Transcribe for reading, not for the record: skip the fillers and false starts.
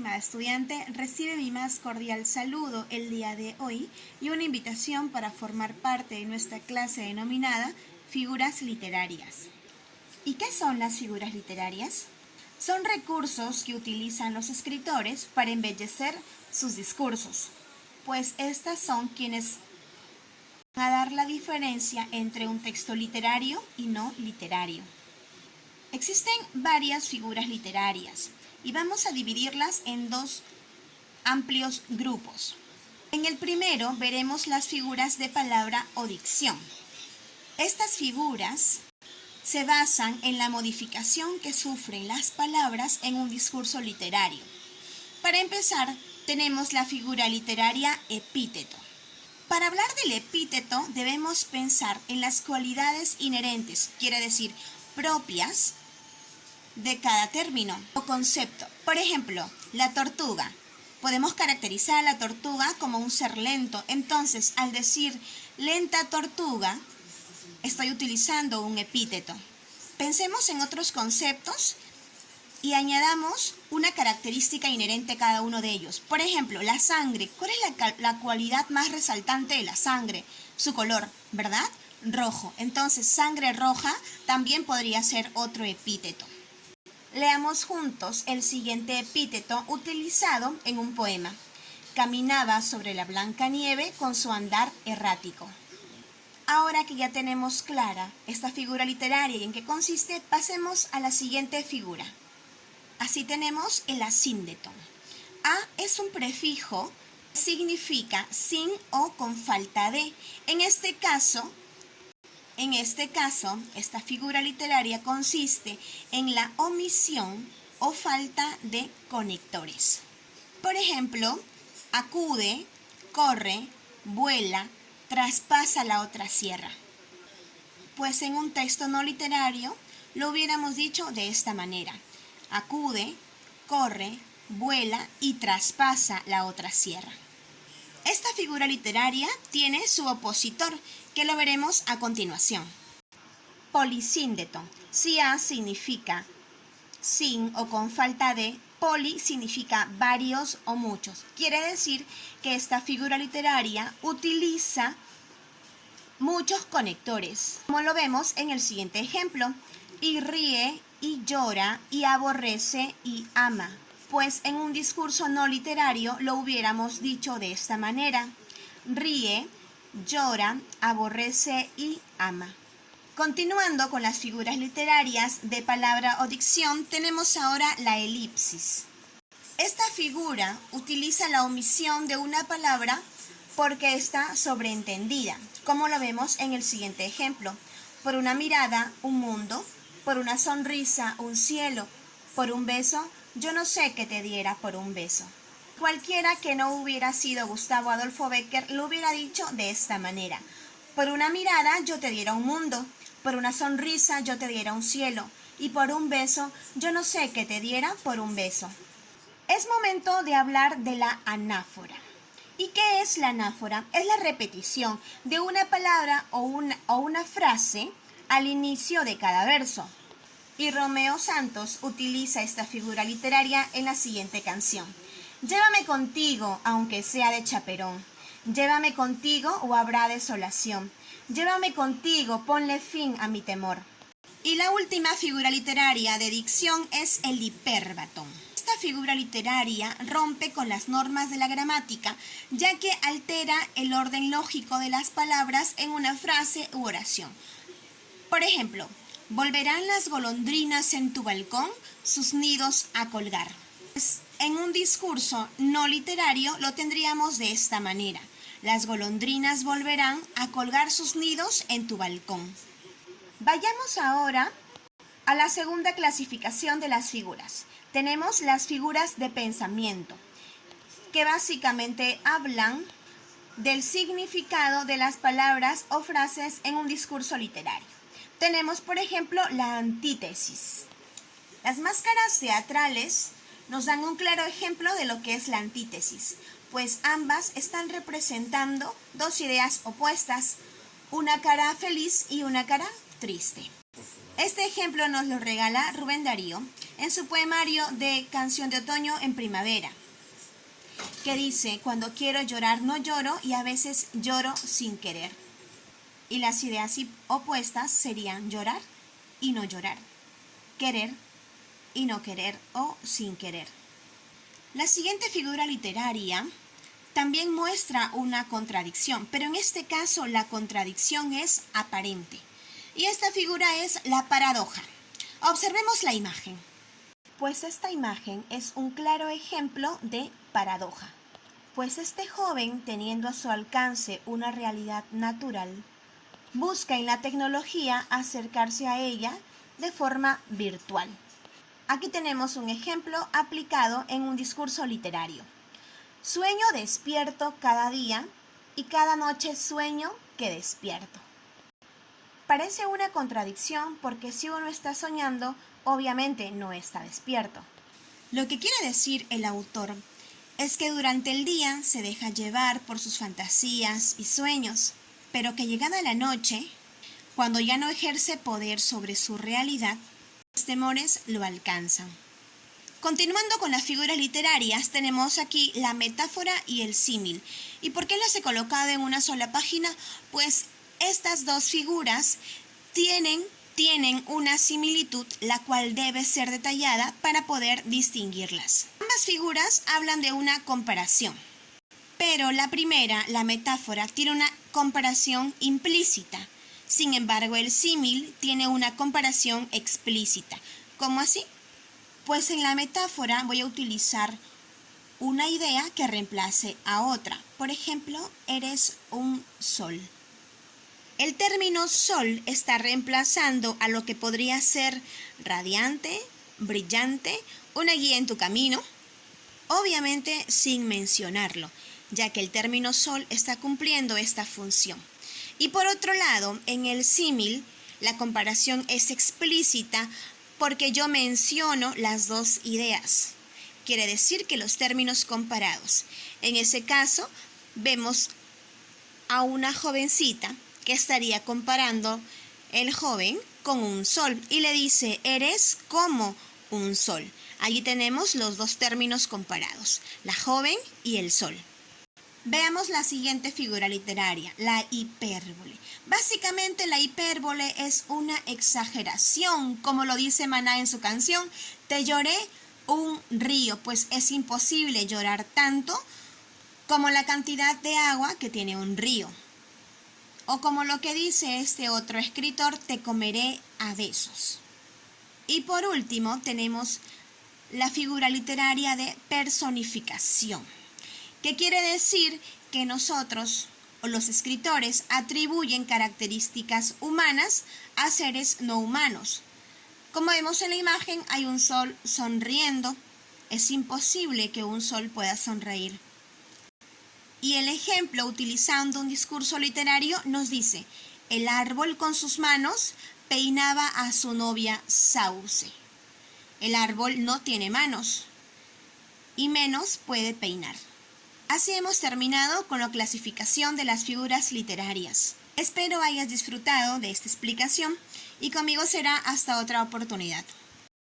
estimada estudiante, recibe mi más cordial saludo el día de hoy y una invitación para formar parte de nuestra clase denominada Figuras Literarias. ¿Y qué son las figuras literarias? Son recursos que utilizan los escritores para embellecer sus discursos, pues estas son quienes van a dar la diferencia entre un texto literario y no literario. Existen varias figuras literarias y vamos a dividirlas en dos amplios grupos. En el primero veremos las figuras de palabra o dicción. Estas figuras se basan en la modificación que sufren las palabras en un discurso literario. Para empezar, tenemos la figura literaria epíteto. Para hablar del epíteto debemos pensar en las cualidades inherentes, quiere decir propias, de cada término o concepto. Por ejemplo, la tortuga. Podemos caracterizar a la tortuga como un ser lento. Entonces, al decir lenta tortuga, estoy utilizando un epíteto. Pensemos en otros conceptos y añadamos una característica inherente a cada uno de ellos. Por ejemplo, la sangre. ¿Cuál es la cualidad más resaltante de la sangre? Su color, ¿verdad? Rojo. Entonces, sangre roja también podría ser otro epíteto. Leamos juntos el siguiente epíteto utilizado en un poema. Caminaba sobre la blanca nieve con su andar errático. Ahora que ya tenemos clara esta figura literaria y en qué consiste, pasemos a la siguiente figura. Así tenemos el asíndeto. A es un prefijo que significa sin o con falta de. En este caso, esta figura literaria consiste en la omisión o falta de conectores. Por ejemplo, acude, corre, vuela, traspasa la otra sierra. Pues en un texto no literario lo hubiéramos dicho de esta manera. Acude, corre, vuela y traspasa la otra sierra. Esta figura literaria tiene su opositor, que lo veremos a continuación. Polisíndeto. Si A significa sin o con falta de, poli significa varios o muchos. Quiere decir que esta figura literaria utiliza muchos conectores, como lo vemos en el siguiente ejemplo. Y ríe, y llora, y aborrece, y ama. Pues en un discurso no literario lo hubiéramos dicho de esta manera. Ríe, llora, aborrece y ama. Continuando con las figuras literarias de palabra o dicción, tenemos ahora la elipsis. Esta figura utiliza la omisión de una palabra porque está sobreentendida, como lo vemos en el siguiente ejemplo. Por una mirada, un mundo. Por una sonrisa, un cielo. Por un beso, yo no sé qué te diera por un beso. Cualquiera que no hubiera sido Gustavo Adolfo Bécquer lo hubiera dicho de esta manera. Por una mirada yo te diera un mundo, por una sonrisa yo te diera un cielo, y por un beso yo no sé qué te diera por un beso. Es momento de hablar de la anáfora. ¿Y qué es la anáfora? Es la repetición de una palabra o una frase al inicio de cada verso. Y Romeo Santos utiliza esta figura literaria en la siguiente canción. Llévame contigo, aunque sea de chaperón. Llévame contigo o habrá desolación. Llévame contigo, ponle fin a mi temor. Y la última figura literaria de dicción es el hipérbaton. Esta figura literaria rompe con las normas de la gramática, ya que altera el orden lógico de las palabras en una frase u oración. Por ejemplo, volverán las golondrinas en tu balcón sus nidos a colgar. En un discurso no literario lo tendríamos de esta manera. Las golondrinas volverán a colgar sus nidos en tu balcón. Vayamos ahora a la segunda clasificación de las figuras. Tenemos las figuras de pensamiento, que básicamente hablan del significado de las palabras o frases en un discurso literario. Tenemos, por ejemplo, la antítesis. Las máscaras teatrales nos dan un claro ejemplo de lo que es la antítesis, pues ambas están representando dos ideas opuestas, una cara feliz y una cara triste. Este ejemplo nos lo regala Rubén Darío en su poemario de Canción de Otoño en Primavera, que dice: cuando quiero llorar no lloro y a veces lloro sin querer. Y las ideas opuestas serían llorar y no llorar, querer y no querer o sin querer. La siguiente figura literaria también muestra una contradicción, pero en este caso la contradicción es aparente. Y esta figura es la paradoja. Observemos la imagen. Pues esta imagen es un claro ejemplo de paradoja. Pues este joven, teniendo a su alcance una realidad natural, busca en la tecnología acercarse a ella de forma virtual. Aquí tenemos un ejemplo aplicado en un discurso literario. Sueño despierto cada día y cada noche sueño que despierto. Parece una contradicción porque si uno está soñando, obviamente no está despierto. Lo que quiere decir el autor es que durante el día se deja llevar por sus fantasías y sueños, pero que llegada la noche, cuando ya no ejerce poder sobre su realidad, los temores lo alcanzan. Continuando con las figuras literarias, tenemos aquí la metáfora y el símil. ¿Y por qué las he colocado en una sola página? Pues estas dos figuras tienen una similitud, la cual debe ser detallada para poder distinguirlas. Ambas figuras hablan de una comparación, pero la primera, la metáfora, tiene una comparación implícita. Sin embargo, el símil tiene una comparación explícita. ¿Cómo así? Pues en la metáfora voy a utilizar una idea que reemplace a otra. Por ejemplo, eres un sol. El término sol está reemplazando a lo que podría ser radiante, brillante, una guía en tu camino, obviamente sin mencionarlo, ya que el término sol está cumpliendo esta función. Y por otro lado, en el símil, la comparación es explícita porque yo menciono las dos ideas. Quiere decir que los términos comparados. En ese caso, vemos a una jovencita que estaría comparando el joven con un sol y le dice: eres como un sol. Allí tenemos los dos términos comparados, la joven y el sol. Veamos la siguiente figura literaria, la hipérbole. Básicamente la hipérbole es una exageración, como lo dice Maná en su canción, Te lloré un río, pues es imposible llorar tanto como la cantidad de agua que tiene un río. O como lo que dice este otro escritor, te comeré a besos. Y por último tenemos la figura literaria de personificación, que quiere decir que nosotros o los escritores atribuyen características humanas a seres no humanos. Como vemos en la imagen, hay un sol sonriendo. Es imposible que un sol pueda sonreír. Y el ejemplo, utilizando un discurso literario, nos dice: el árbol con sus manos peinaba a su novia Sauce. El árbol no tiene manos y menos puede peinar. Así hemos terminado con la clasificación de las figuras literarias. Espero hayas disfrutado de esta explicación y conmigo será hasta otra oportunidad.